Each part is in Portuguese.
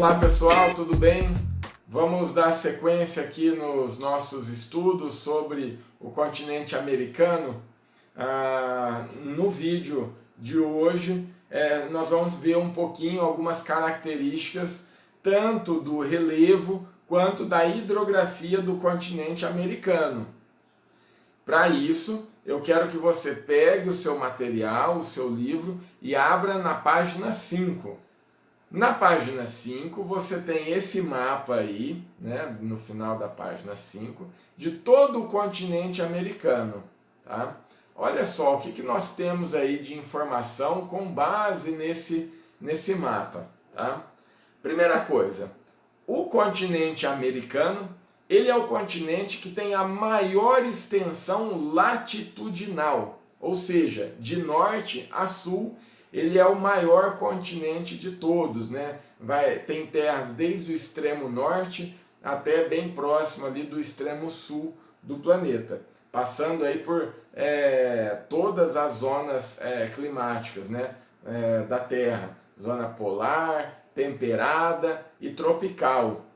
Olá pessoal, tudo bem? Vamos dar sequência aqui nos nossos estudos sobre o continente americano. No vídeo de hoje nós vamos ver um pouquinho algumas características tanto do relevo quanto da hidrografia do continente americano. Para isso, eu quero que você pegue o seu material, o seu livro e abra na página 5. Na página 5 você tem esse mapa aí, né, no final da página 5, de todo o continente americano. Tá? Olha só o que nós temos aí de informação com base nesse mapa. Tá? Primeira coisa, o continente americano, ele é o continente que tem a maior extensão latitudinal, ou seja, de norte a sul. Ele é o maior continente de todos, né? Tem terras desde o extremo norte até bem próximo ali do extremo sul do planeta, passando aí por todas as zonas climáticas, né? Da Terra, zona polar, temperada e tropical.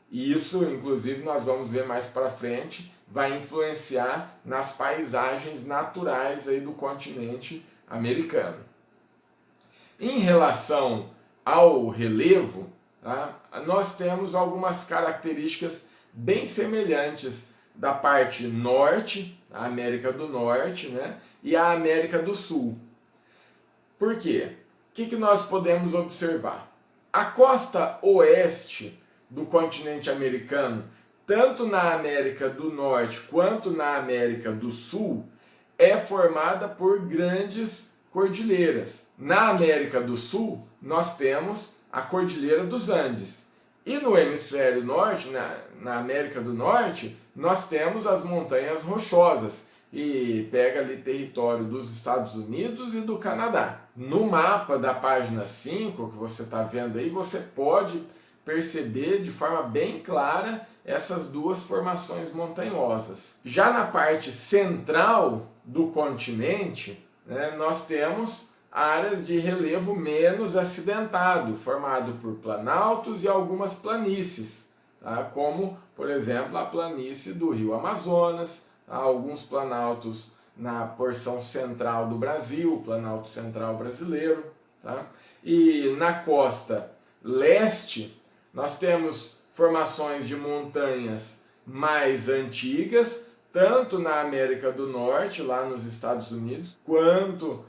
E isso, inclusive, nós vamos ver mais para frente, vai influenciar nas paisagens naturais aí do continente americano. Em relação ao relevo, tá, nós temos algumas características bem semelhantes da parte norte, a América do Norte, né, e a América do Sul. Por quê? O que nós podemos observar? A costa oeste do continente americano, tanto na América do Norte quanto na América do Sul, é formada por grandes cordilheiras. Na América do Sul, nós temos a Cordilheira dos Andes. E no hemisfério norte, na América do Norte, nós temos as montanhas rochosas. E pega ali território dos Estados Unidos e do Canadá. No mapa da página 5, que você está vendo aí, você pode perceber de forma bem clara essas duas formações montanhosas. Já na parte central do continente, né, nós temos áreas de relevo menos acidentado, formado por planaltos e algumas planícies, tá? Como, por exemplo, a planície do Rio Amazonas, tá? Alguns planaltos na porção central do Brasil, o Planalto Central Brasileiro. Tá? E na costa leste, nós temos formações de montanhas mais antigas, tanto na América do Norte, lá nos Estados Unidos, quanto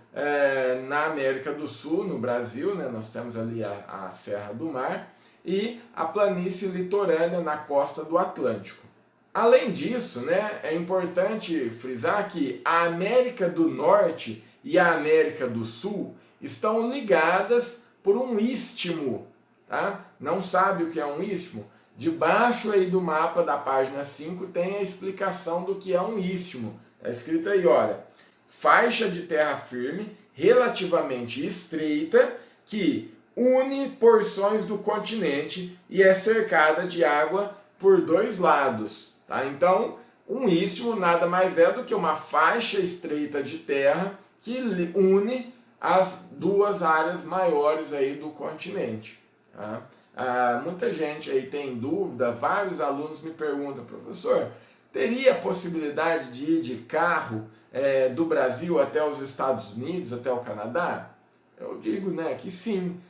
na América do Sul, no Brasil, né? Nós temos ali a Serra do Mar, e a planície litorânea na costa do Atlântico. Além disso, né, é importante frisar que a América do Norte e a América do Sul estão ligadas por um istmo. Tá? Não sabe o que é um istmo? Debaixo aí do mapa da página 5 tem a explicação do que é um istmo. Está escrito aí, olha, faixa de terra firme relativamente estreita que une porções do continente e é cercada de água por dois lados. Tá? Então, um istmo nada mais é do que uma faixa estreita de terra que une as duas áreas maiores aí do continente. Tá? Muita gente aí tem dúvida, vários alunos me perguntam, professor, teria possibilidade de ir de carro do Brasil até os Estados Unidos, até o Canadá? Eu digo, né, que sim,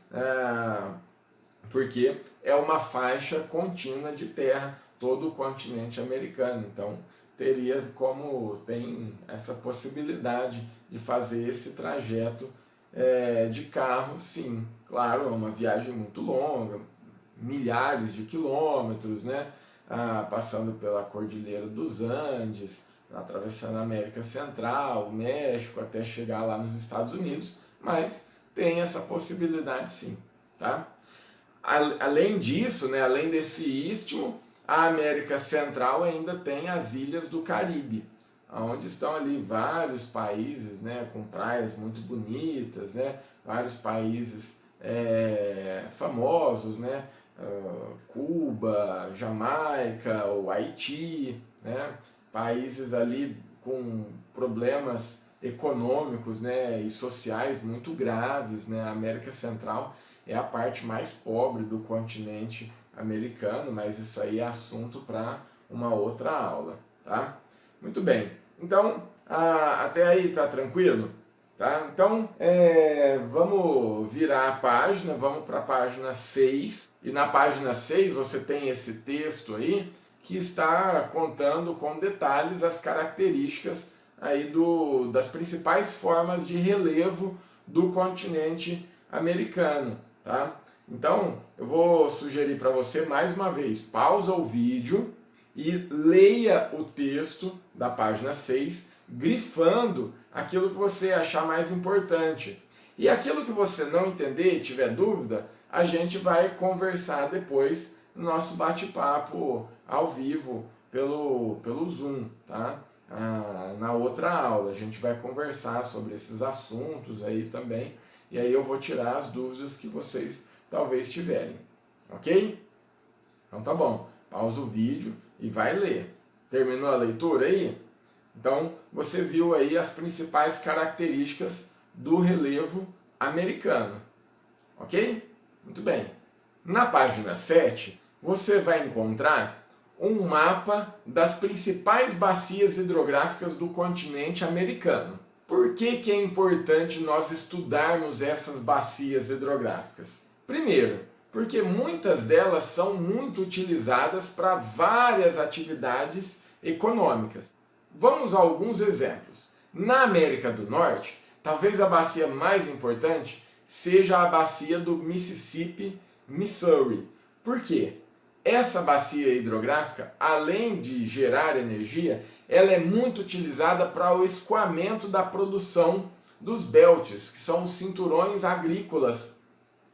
porque é uma faixa contínua de terra, todo o continente americano, então teria como, tem essa possibilidade de fazer esse trajeto de carro, sim. Claro, é uma viagem muito longa, milhares de quilômetros, né? Passando pela Cordilheira dos Andes, atravessando a América Central, o México, até chegar lá nos Estados Unidos, mas tem essa possibilidade sim. Tá? Além disso, né, além desse istmo, a América Central ainda tem as ilhas do Caribe, onde estão ali vários países, né, com praias muito bonitas, né, vários países famosos, né, Cuba, Jamaica, o Haiti, né, países ali com problemas econômicos, né, e sociais muito graves, né, a América Central é a parte mais pobre do continente americano, mas isso aí é assunto para uma outra aula, tá? Muito bem, então até aí tá tranquilo? Tá? Então vamos virar a página, vamos para a página 6, e na página 6 você tem esse texto aí que está contando com detalhes as características aí das principais formas de relevo do continente americano, tá? Então, eu vou sugerir para você mais uma vez, pausa o vídeo e leia o texto da página 6, grifando aquilo que você achar mais importante. E aquilo que você não entender e tiver dúvida, a gente vai conversar depois no nosso bate-papo ao vivo pelo Zoom, tá? Na outra aula a gente vai conversar sobre esses assuntos aí também, e aí eu vou tirar as dúvidas que vocês talvez tiverem, ok? Então tá bom, pausa o vídeo e vai ler. Terminou a leitura aí? Então você viu aí as principais características do relevo americano, ok? Muito bem. Na página 7 você vai encontrar um mapa das principais bacias hidrográficas do continente americano. Por que é importante nós estudarmos essas bacias hidrográficas? Primeiro, porque muitas delas são muito utilizadas para várias atividades econômicas. Vamos a alguns exemplos. Na América do Norte, talvez a bacia mais importante seja a bacia do Mississippi, Missouri. Por quê? Essa bacia hidrográfica, além de gerar energia, ela é muito utilizada para o escoamento da produção dos belts, que são os cinturões agrícolas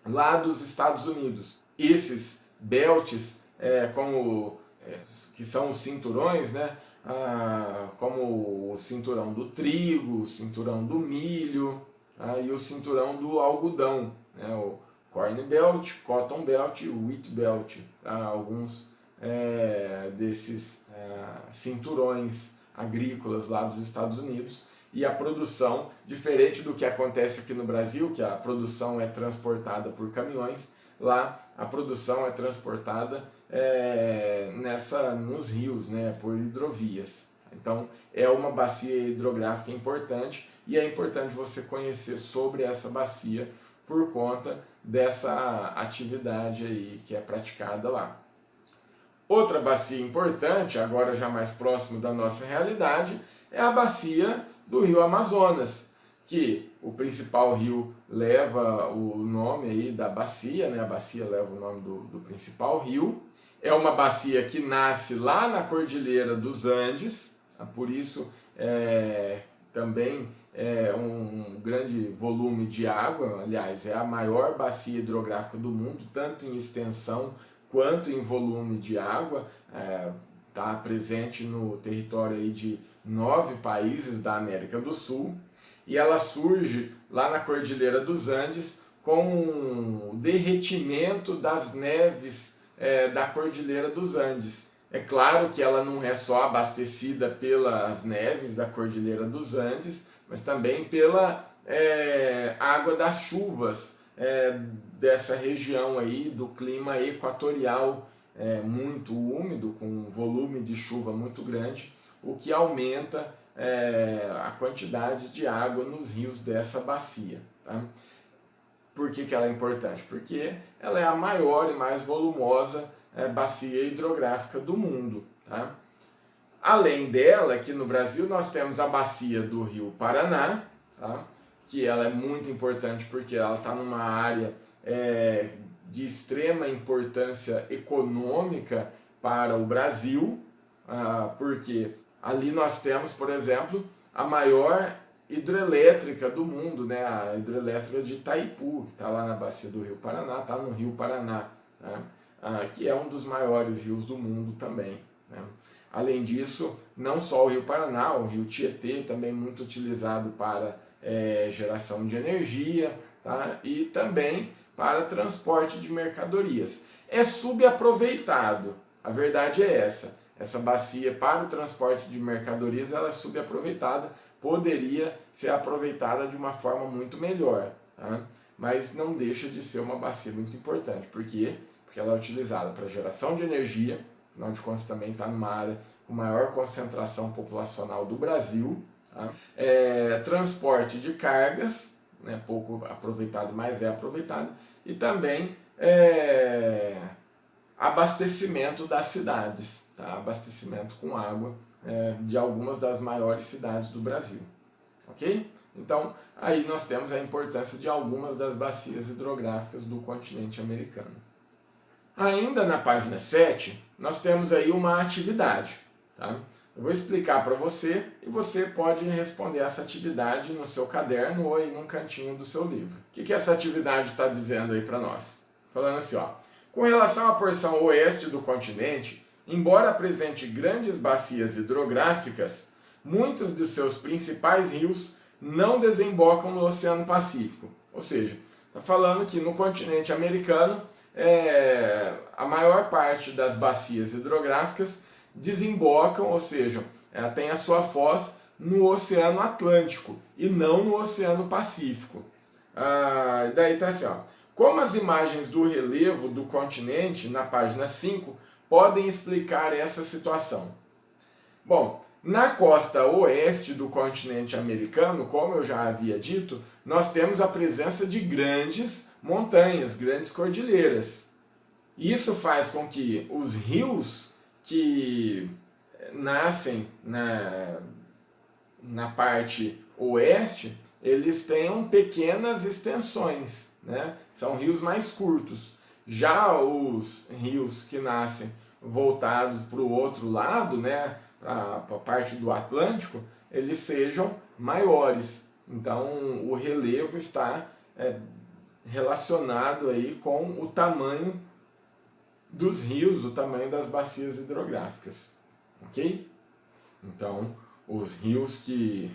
lá dos Estados Unidos. Esses belts, que são os cinturões, né? Como o cinturão do trigo, o cinturão do milho, e o cinturão do algodão, né? O Corn Belt, Cotton Belt e Wheat Belt, tá? Alguns desses cinturões agrícolas lá dos Estados Unidos. E a produção, diferente do que acontece aqui no Brasil, que a produção é transportada por caminhões, lá a produção é transportada nos rios, né, por hidrovias. Então é uma bacia hidrográfica importante, e é importante você conhecer sobre essa bacia por conta dessa atividade aí que é praticada lá. Outra bacia importante, agora já mais próximo da nossa realidade, é a bacia do Rio Amazonas, que o principal rio leva o nome aí da bacia, né? A bacia leva o nome do principal rio. É uma bacia que nasce lá na Cordilheira dos Andes, por isso também é um grande volume de água. Aliás, é a maior bacia hidrográfica do mundo, tanto em extensão quanto em volume de água. Está presente no território aí de 9 países da América do Sul, e ela surge lá na Cordilheira dos Andes com o derretimento das neves da Cordilheira dos Andes. É claro que ela não é só abastecida pelas neves da Cordilheira dos Andes, mas também pela água das chuvas dessa região aí do clima equatorial, muito úmido, com um volume de chuva muito grande, o que aumenta a quantidade de água nos rios dessa bacia. Tá? Por que ela é importante? Porque ela é a maior e mais volumosa bacia hidrográfica do mundo. Tá? Além dela, aqui no Brasil, nós temos a bacia do Rio Paraná, tá? Que ela é muito importante porque ela está numa área de extrema importância econômica para o Brasil, porque ali nós temos, por exemplo, a maior hidrelétrica do mundo, né? A hidrelétrica de Itaipu, que está lá na bacia do Rio Paraná, está no Rio Paraná, né? Que é um dos maiores rios do mundo também, né? Além disso, não só o Rio Paraná, o Rio Tietê também muito utilizado para geração de energia, tá? E também para transporte de mercadorias. É subaproveitado, a verdade é essa. Essa bacia para o transporte de mercadorias ela é subaproveitada, poderia ser aproveitada de uma forma muito melhor. Tá? mas não deixa de ser uma bacia muito importante. Por quê? Porque ela é utilizada para geração de energia, afinal de contas também está numa área com maior concentração populacional do Brasil, tá? Transporte de cargas, né, pouco aproveitado, mas é aproveitado, e também abastecimento das cidades, tá? Abastecimento com água de algumas das maiores cidades do Brasil, ok? Então, aí nós temos a importância de algumas das bacias hidrográficas do continente americano. Ainda na página 7, nós temos aí uma atividade, tá? Eu vou explicar para você e você pode responder essa atividade no seu caderno ou aí num cantinho do seu livro. O que essa atividade está dizendo aí para nós? Falando assim, ó, com relação à porção oeste do continente, embora apresente grandes bacias hidrográficas, muitos de seus principais rios não desembocam no Oceano Pacífico. Ou seja, está falando que no continente americano, a maior parte das bacias hidrográficas desembocam, ou seja, tem a sua foz no Oceano Atlântico e não no Oceano Pacífico. Daí está assim, ó, como as imagens do relevo do continente, na página 5, podem explicar essa situação? Bom, na costa oeste do continente americano, como eu já havia dito, nós temos a presença de grandes montanhas, grandes cordilheiras. Isso faz com que os rios que nascem na parte oeste, eles tenham pequenas extensões, né? São rios mais curtos. Já os rios que nascem voltados para o outro lado, né, para a parte do Atlântico, eles sejam maiores. Então o relevo está relacionado aí com o tamanho dos rios, o tamanho das bacias hidrográficas, ok? Então os rios que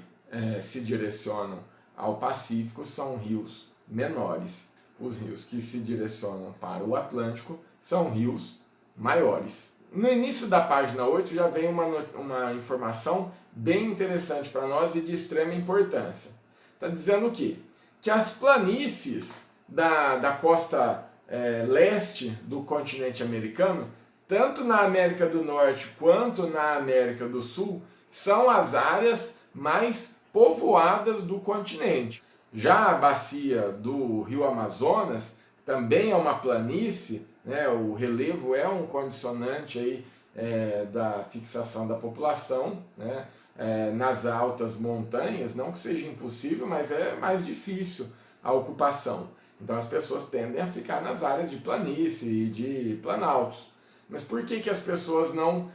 se direcionam ao Pacífico são rios menores. Os rios que se direcionam para o Atlântico são rios maiores. No início da página 8 já vem uma informação bem interessante para nós e de extrema importância. Está dizendo o quê? Que as planícies da costa leste do continente americano, tanto na América do Norte quanto na América do Sul, são as áreas mais povoadas do continente. Já a bacia do Rio Amazonas também é uma planície, né? O relevo é um condicionante aí, da fixação da população, né? Nas altas montanhas, não que seja impossível, mas é mais difícil a ocupação. Então as pessoas tendem a ficar nas áreas de planície e de planaltos. Mas por que as pessoas não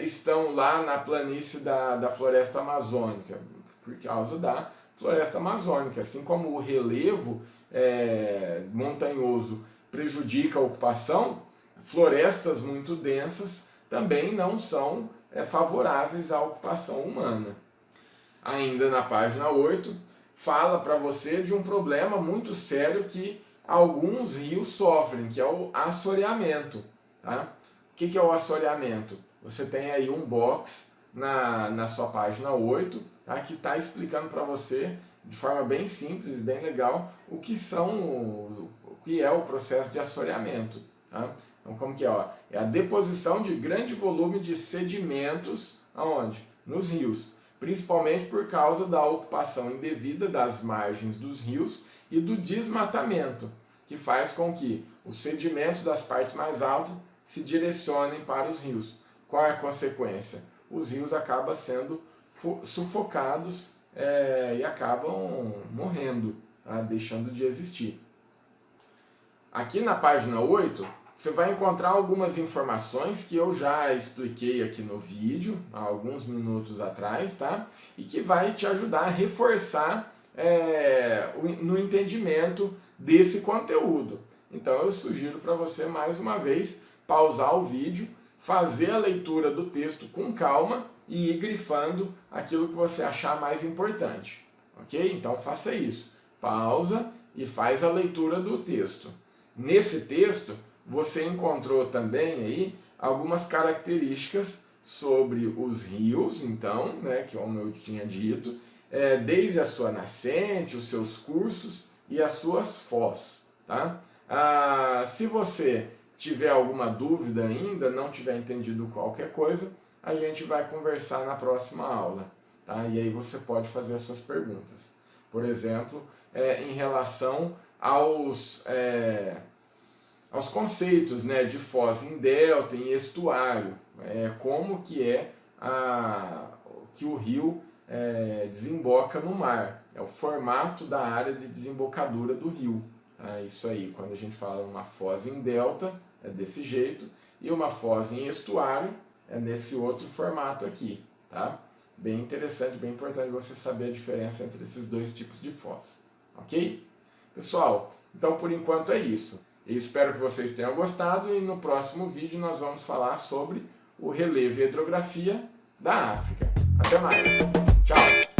estão lá na planície da floresta amazônica? Por causa da floresta amazônica. Assim como o relevo montanhoso prejudica a ocupação, florestas muito densas também não são favoráveis à ocupação humana. Ainda na página 8, fala para você de um problema muito sério que alguns rios sofrem, que é o assoreamento. Tá? O que é o assoreamento? Você tem aí um box na sua página 8, tá? Que está explicando para você de forma bem simples e bem legal o que é o processo de assoreamento. Tá? Então, como que é? Ó? É a deposição de grande volume de sedimentos aonde? Nos rios, principalmente por causa da ocupação indevida das margens dos rios e do desmatamento, que faz com que os sedimentos das partes mais altas se direcionem para os rios. Qual é a consequência? Os rios acabam sendo sufocados e acabam morrendo, tá? Deixando de existir. Aqui na página 8, você vai encontrar algumas informações que eu já expliquei aqui no vídeo, há alguns minutos atrás, tá? E que vai te ajudar a reforçar no entendimento desse conteúdo. Então eu sugiro para você, mais uma vez, pausar o vídeo, fazer a leitura do texto com calma e ir grifando aquilo que você achar mais importante. Ok? Então faça isso. Pausa e faz a leitura do texto. Nesse texto, você encontrou também aí algumas características sobre os rios, então, né, que como eu tinha dito, desde a sua nascente, os seus cursos e as suas foz, tá? Se você tiver alguma dúvida ainda, não tiver entendido qualquer coisa, a gente vai conversar na próxima aula, tá? E aí você pode fazer as suas perguntas. Por exemplo, em relação aos conceitos, né, de foz em delta, em estuário, como que que o rio desemboca no mar, é o formato da área de desembocadura do rio. Isso aí, quando a gente fala uma foz em delta, é desse jeito, e uma foz em estuário é nesse outro formato aqui, tá? Bem interessante, bem importante você saber a diferença entre esses dois tipos de foz, ok? Pessoal, então por enquanto é isso. Eu espero que vocês tenham gostado e no próximo vídeo nós vamos falar sobre o relevo e hidrografia da África. Até mais, tchau!